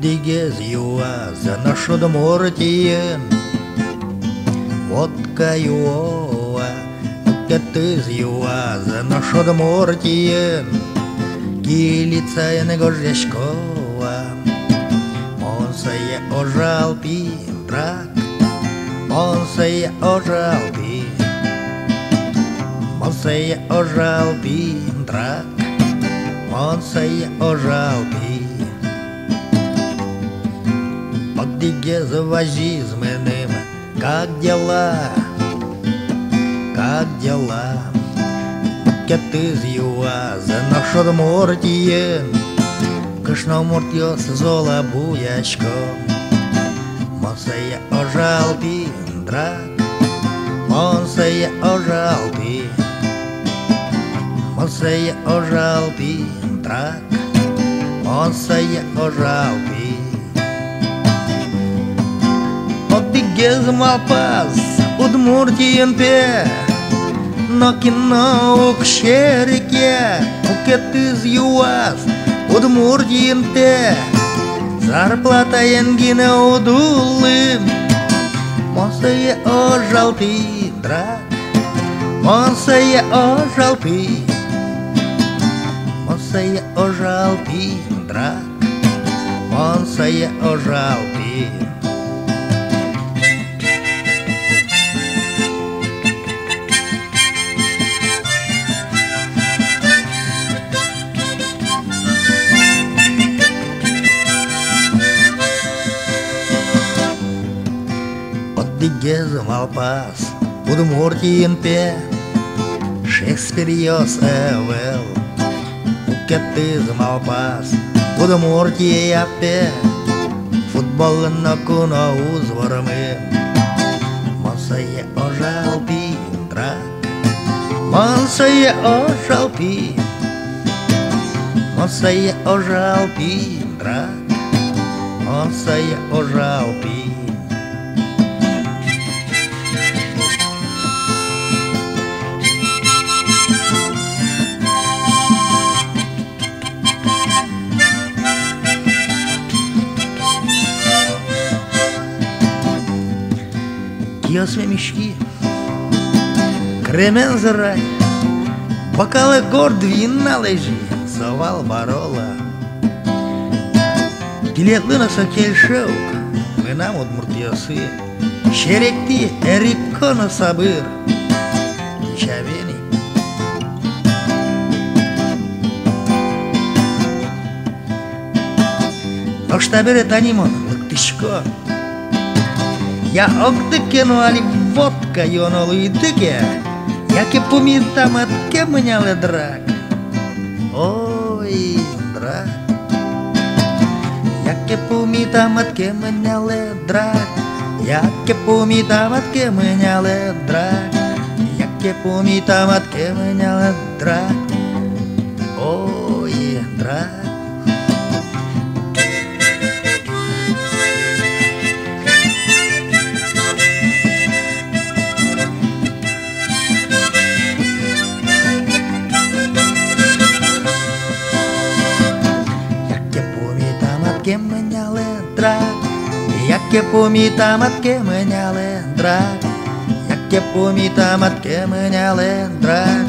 digez juoza našod mortien. Vodka juoa, ketys juoza našod mortien. Kilica je nego žeškova, on se je ožal pindrak, on se je ožal on se je ožal pindrak, on se je ožal Подиге завози с менем, как дела, как дела? Кетыз юаза нашод мортиен, кышно мортиос зола буячком. Он се je ožal pindrak, on se je ožal on se je ožal pindrak, on se je ožal Подиге малпас Удмуртиен пе, но кино к шереке, кетыз юаз Удмуртиен пе, зарплата енгине удулым. Он се je ožal pindrak, on se je ožal on se je ožal pindrak, on se je ožal Подиге малпас Удмуртиен пе, Шекспир йос эвел. Кетыз малпас Удмуртия пе, футбол на куно узвармы. Он се je ožal pindrak, on se je ožal on se je ožal pindrak, on se je ožal Kios me мешки, кремен зрай, бокалы горд вина лежи, совал барола. Билетлы сокел шаук, мы нам удмуртиясы, шеректи эрикконы сабыр, чавени. Ношта берет анимон, лыктышко. Я огдыкену али водка йонолу идыке, яке помитам атке меняле драк. Ой, драк. Яке помитам атке меняле драк, яке помитам атке меняле драк, яке помитам атке меняле драк. Ой, драк. Яке меняле драк, яке помитам атке меняле драк, яке помитам атке меняле драк.